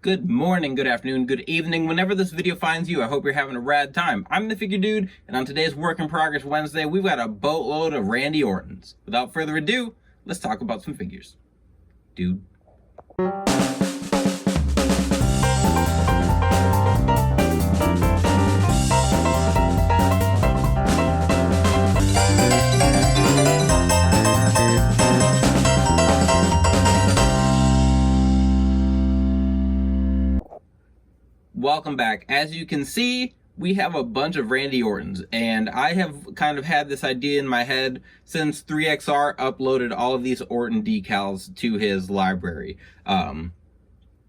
Good morning, good afternoon, good evening. Whenever this video finds you, I hope you're having a rad time. I'm the Figure Dude, and on today's Work in Progress Wednesday, we've got a boatload of Randy Ortons. Without further ado, let's talk about some figures. Dude. Welcome back. As you can see, we have a bunch of Randy Ortons, and I have kind of had this idea in my head since 3XR uploaded all of these Orton decals to his library. I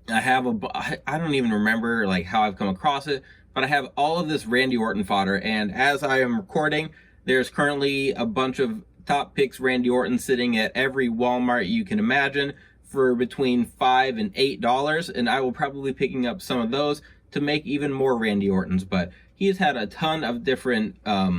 don't even remember like how I've come across it, but I have all of this Randy Orton fodder, and as I am recording, there's currently a bunch of top picks Randy Orton sitting at every Walmart you can imagine for between $5 and $8, and I will probably be picking up some of those to make even more Randy Ortons. But he's had a ton of different, I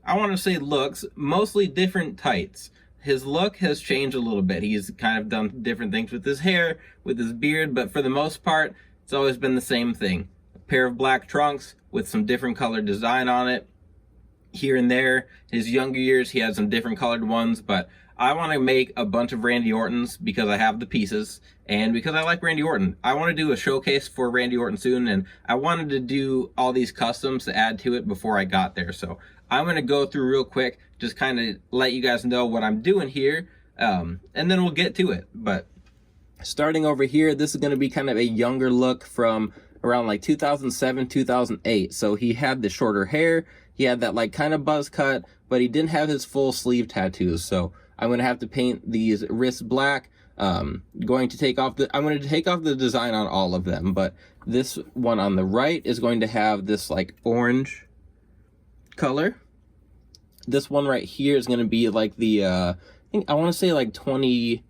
want to say looks, mostly different tights. His look has changed a little bit. He's kind of done different things with his hair, with his beard, but for the most part, it's always been the same thing. A pair of black trunks with some different colored design on it. Here and there, his younger years, he had some different colored ones, but I want to make a bunch of Randy Ortons because I have the pieces and because I like Randy Orton. I want to do a showcase for Randy Orton soon, and I wanted to do all these customs to add to it before I got there. So I'm going to go through real quick, just kind of let you guys know what I'm doing here, and then we'll get to it. But starting over here, this is going to be kind of a younger look from around like 2007, 2008. So he had the shorter hair, he had that like kind of buzz cut, but he didn't have his full sleeve tattoos. So I'm going to have to paint these wrists black. I'm going to take off the design on all of them, but this one on the right is going to have this like orange color. This one right here is going to be like the, I want to say like 2010s,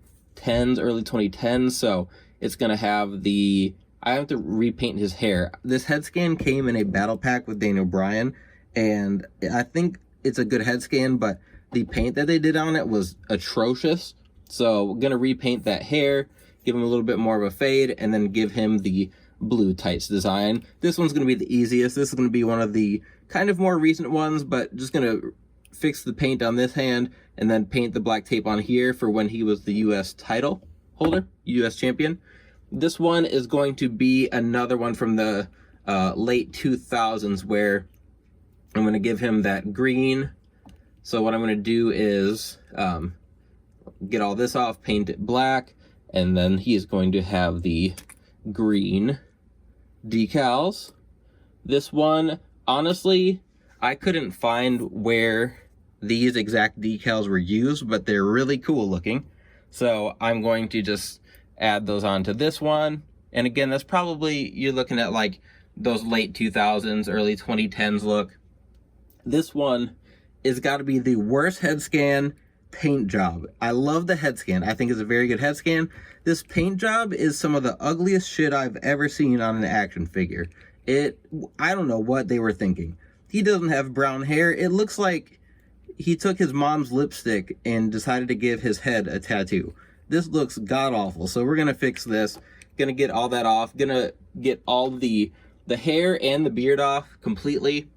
early 2010s. So it's going to have I have to repaint his hair. This head scan came in a battle pack with Daniel Bryan, and I think it's a good head scan, but the paint that they did on it was atrocious. So we're going to repaint that hair, give him a little bit more of a fade, and then give him the blue tights design. This one's going to be the easiest. This is going to be one of the kind of more recent ones, but just going to fix the paint on this hand and then paint the black tape on here for when he was the U.S. title holder, U.S. champion. This one is going to be another one from the late 2000s where I'm going to give him that green. So what I'm going to do is get all this off, paint it black, and then he's going to have the green decals. This one, honestly, I couldn't find where these exact decals were used, but they're really cool looking. So I'm going to just add those onto this one. And again, that's probably, you're looking at like those late 2000s, early 2010s look. This one is got to be the worst head scan paint job. I love the head scan. I think it's a very good head scan. This paint job is some of the ugliest shit I've ever seen on an action figure. I don't know what they were thinking. He doesn't have brown hair. It looks like he took his mom's lipstick and decided to give his head a tattoo. This looks god-awful. So we're going to fix this. Going to get all that off. Going to get all the hair and the beard off completely.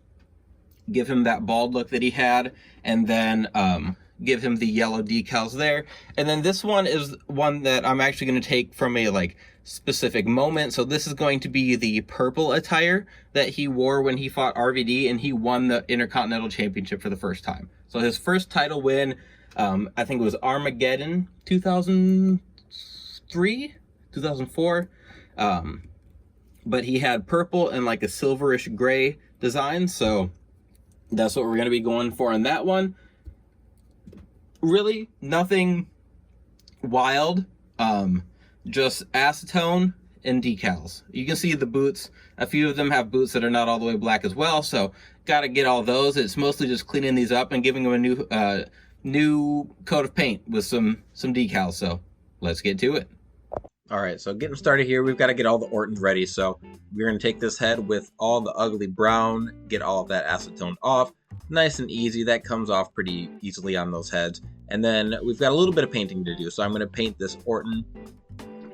Give him that bald look that he had, and then give him the yellow decals there. And then this one is one that I'm actually going to take from a like specific moment. So this is going to be the purple attire that he wore when he fought RVD and he won the Intercontinental Championship for the first time. So his first title win, I think it was Armageddon 2003, 2004. But he had purple and like a silverish gray design. So that's what we're going to be going for on that one. Really nothing wild, just acetone and decals. You can see the boots. A few of them have boots that are not all the way black as well, so got to get all those. It's mostly just cleaning these up and giving them a new coat of paint with some decals. So let's get to it. All right, so getting started here, we've got to get all the Ortons ready. So we're going to take this head with all the ugly brown, get all of that acetone off. Nice and easy. That comes off pretty easily on those heads. And then we've got a little bit of painting to do. So I'm going to paint this Orton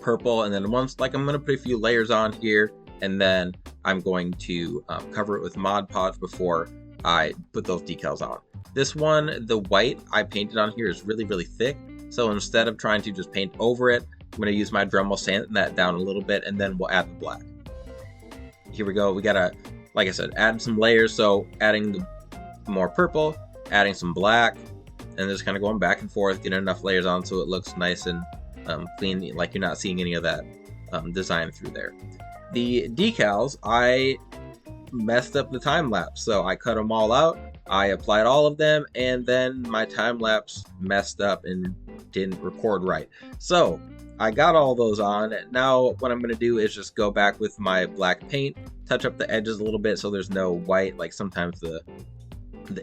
purple, and then once, like, I'm going to put a few layers on here, and then I'm going to cover it with Mod Podge before I put those decals on. This one, the white I painted on here is really, really thick. So instead of trying to just paint over it, I'm going to use my Dremel, sand that down a little bit, and then we'll add the black. Here we go. We got to, like I said, add some layers. So adding the more purple, adding some black, and just kind of going back and forth, getting enough layers on so it looks nice and clean, like you're not seeing any of that design through there. The decals, I messed up the time lapse, so I cut them all out. I applied all of them, and then my time lapse messed up and didn't record right. So I got all those on. Now what I'm going to do is just go back with my black paint, touch up the edges a little bit so there's no white. Like sometimes the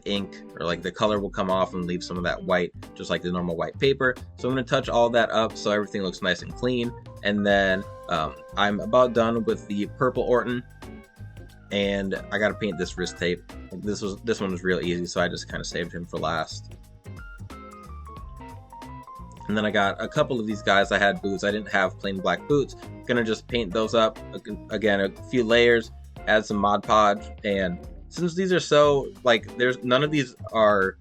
ink or like the color will come off and leave some of that white, just like the normal white paper. So I'm going to touch all that up so everything looks nice and clean. And then I'm about done with the purple Orton, and I got to paint this wrist tape. This one was real easy, so I just kind of saved him for last. And then I got a couple of these guys. I had boots. I didn't have plain black boots. Gonna just paint those up. Again, a few layers, add some Mod Podge, and since these are so, like, there's none of these are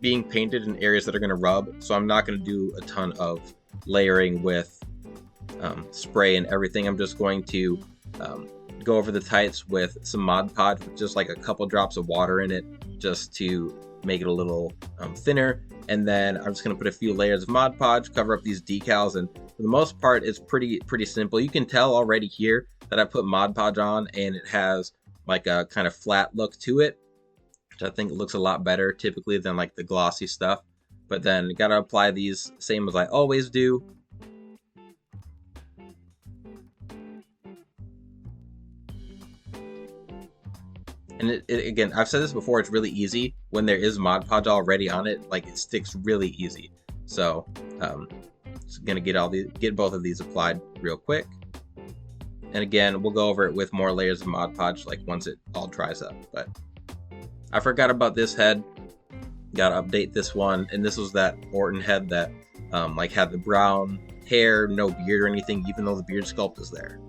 being painted in areas that are gonna rub, so I'm not gonna do a ton of layering with spray and everything. I'm just going to go over the tights with some Mod Podge with just like a couple drops of water in it, just to make it a little thinner. And then I'm just going to put a few layers of Mod Podge, cover up these decals, and for the most part it's pretty simple. You can tell already here that I put Mod Podge on and it has like a kind of flat look to it, which I think looks a lot better typically than like the glossy stuff. But then you got to apply these same as I always do. And again, I've said this before, it's really easy when there is Mod Podge already on it. Like, it sticks really easy. So just gonna get both of these applied real quick. And again, we'll go over it with more layers of Mod Podge like once it all dries up. But I forgot about this head. Gotta update this one. And this was that Orton head that like had the brown hair, no beard or anything, even though the beard sculpt is there.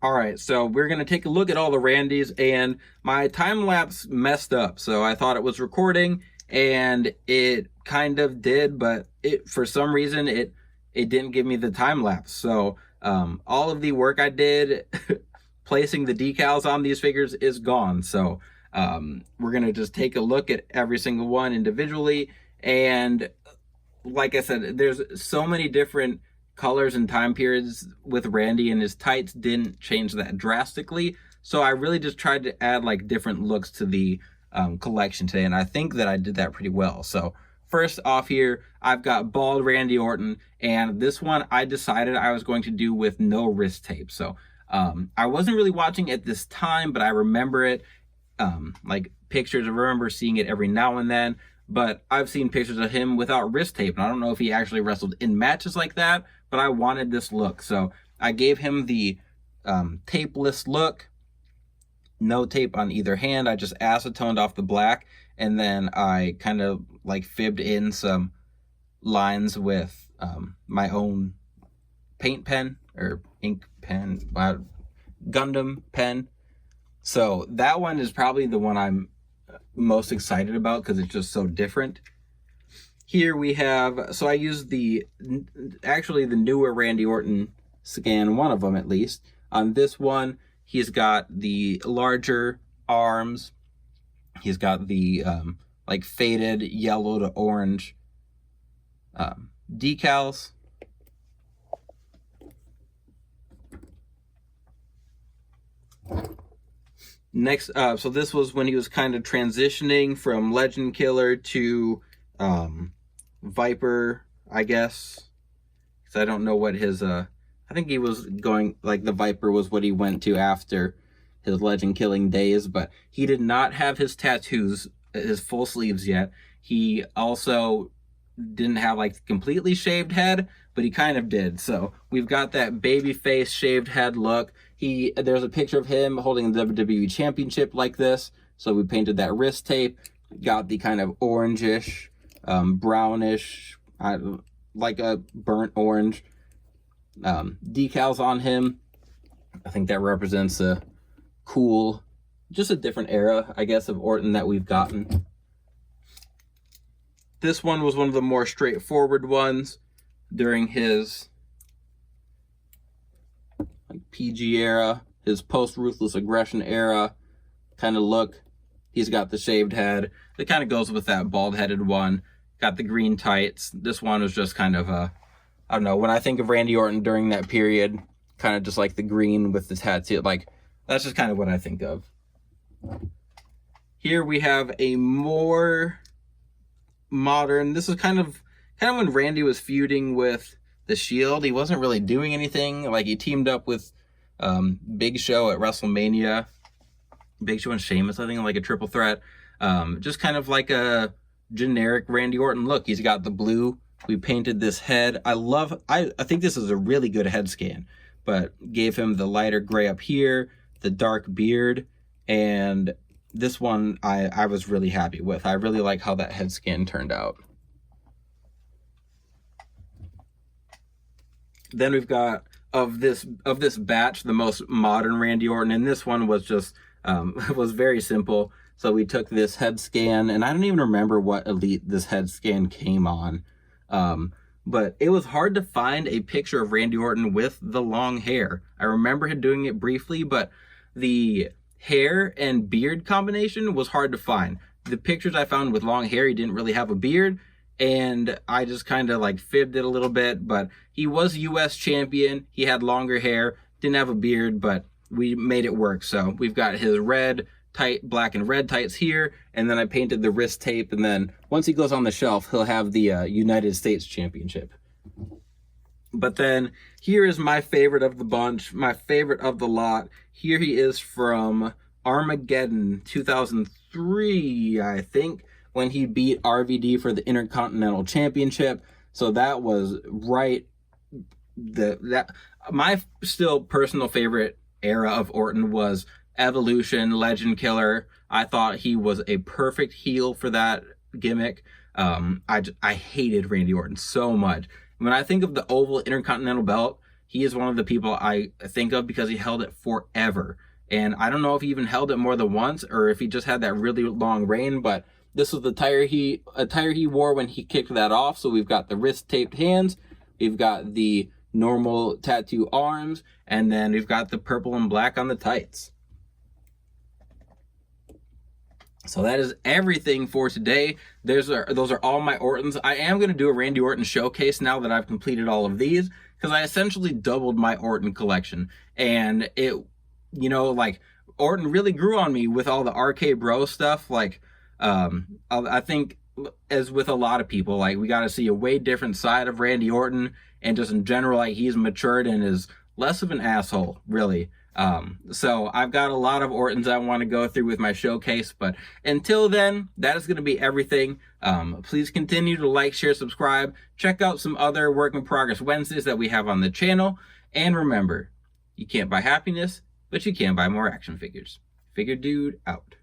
All right, so we're going to take a look at all the Randys, and my time lapse messed up. So I thought it was recording, and it kind of did, but for some reason it didn't give me the time lapse. So all of the work I did placing the decals on these figures is gone. So we're going to just take a look at every single one individually. And like I said, there's so many different colors and time periods with Randy, and his tights didn't change that drastically. So I really just tried to add like different looks to the collection today, and I think that I did that pretty well. So first off here, I've got bald Randy Orton, and this one I decided I was going to do with no wrist tape. So I wasn't really watching at this time, but I remember it, like pictures. I remember seeing it every now and then, but I've seen pictures of him without wrist tape, and I don't know if he actually wrestled in matches like that, but I wanted this look. So I gave him the tapeless look, no tape on either hand. I just acetoned off the black, and then I kind of like fibbed in some lines with my own paint pen or ink pen, Gundam pen. So that one is probably the one I'm most excited about because it's just so different. Here we have, so I used actually the newer Randy Orton scan, one of them at least. On this one, he's got the larger arms. He's got the like faded yellow to orange decals. Next, so this was when he was kind of transitioning from Legend Killer to Viper, I guess, because I don't know what his I think he was going, like, the Viper was what he went to after his legend killing days, but he did not have his tattoos, his full sleeves yet. He also didn't have like completely shaved head, but he kind of did. So we've got that baby face shaved head look. There's a picture of him holding the WWE Championship like this. So we painted that wrist tape, got the kind of orangish brownish, like a burnt orange decals on him. I think that represents a cool, just a different era, I guess, of Orton that we've gotten. This one was one of the more straightforward ones during his PG era, his post-Ruthless Aggression era kind of look. He's got the shaved head. It kind of goes with that bald-headed one. Got the green tights. This one was just kind of a, I don't know, when I think of Randy Orton during that period, kind of just like the green with the tattoo, like, that's just kind of what I think of. Here we have a more modern, this is kind of when Randy was feuding with the Shield. He wasn't really doing anything. Like, he teamed up with Big Show at WrestleMania. Big Show and Sheamus, I think, like a triple threat. Just kind of like a generic Randy Orton look. He's got the blue. We painted this head. I think this is a really good head scan, but gave him the lighter gray up here, the dark beard, and this one I was really happy with. I really like how that head scan turned out. Then we've got of this batch the most modern Randy Orton, and this one was just was very simple. So we took this head scan, and I don't even remember what Elite this head scan came on, but it was hard to find a picture of Randy Orton with the long hair. I remember him doing it briefly, but the hair and beard combination was hard to find. The pictures I found with long hair, he didn't really have a beard, and I just kind of like fibbed it a little bit, but he was US champion. He had longer hair, didn't have a beard, but we made it work. So we've got his red tight, black and red tights here, and then I painted the wrist tape, and then once he goes on the shelf, he'll have the United States Championship. But then here is my favorite of the bunch, my favorite of the lot. Here he is from Armageddon 2003, I think, when he beat RVD for the Intercontinental Championship. So that was right, my still personal favorite era of Orton was Evolution, Legend Killer. I thought he was a perfect heel for that gimmick. I hated Randy Orton so much. When I think of the Oval Intercontinental Belt, he is one of the people I think of because he held it forever. And I don't know if he even held it more than once or if he just had that really long reign, but this was the attire he wore when he kicked that off. So we've got the wrist taped hands, we've got the normal tattoo arms, and then we've got the purple and black on the tights. So that is everything for today. Those are all my Ortons. I am going to do a Randy Orton showcase now that I've completed all of these, because I essentially doubled my Orton collection. And it, you know, like, Orton really grew on me with all the RK Bro stuff. Like, I think, as with a lot of people, like, we got to see a way different side of Randy Orton, and just in general, like, he's matured and is less of an asshole, really. So I've got a lot of Ortons I want to go through with my showcase, but until then, that is going to be everything. Please continue to like, share, subscribe, check out some other Work in Progress Wednesdays that we have on the channel, and remember, you can't buy happiness, but you can buy more action figures. Figure Dude out.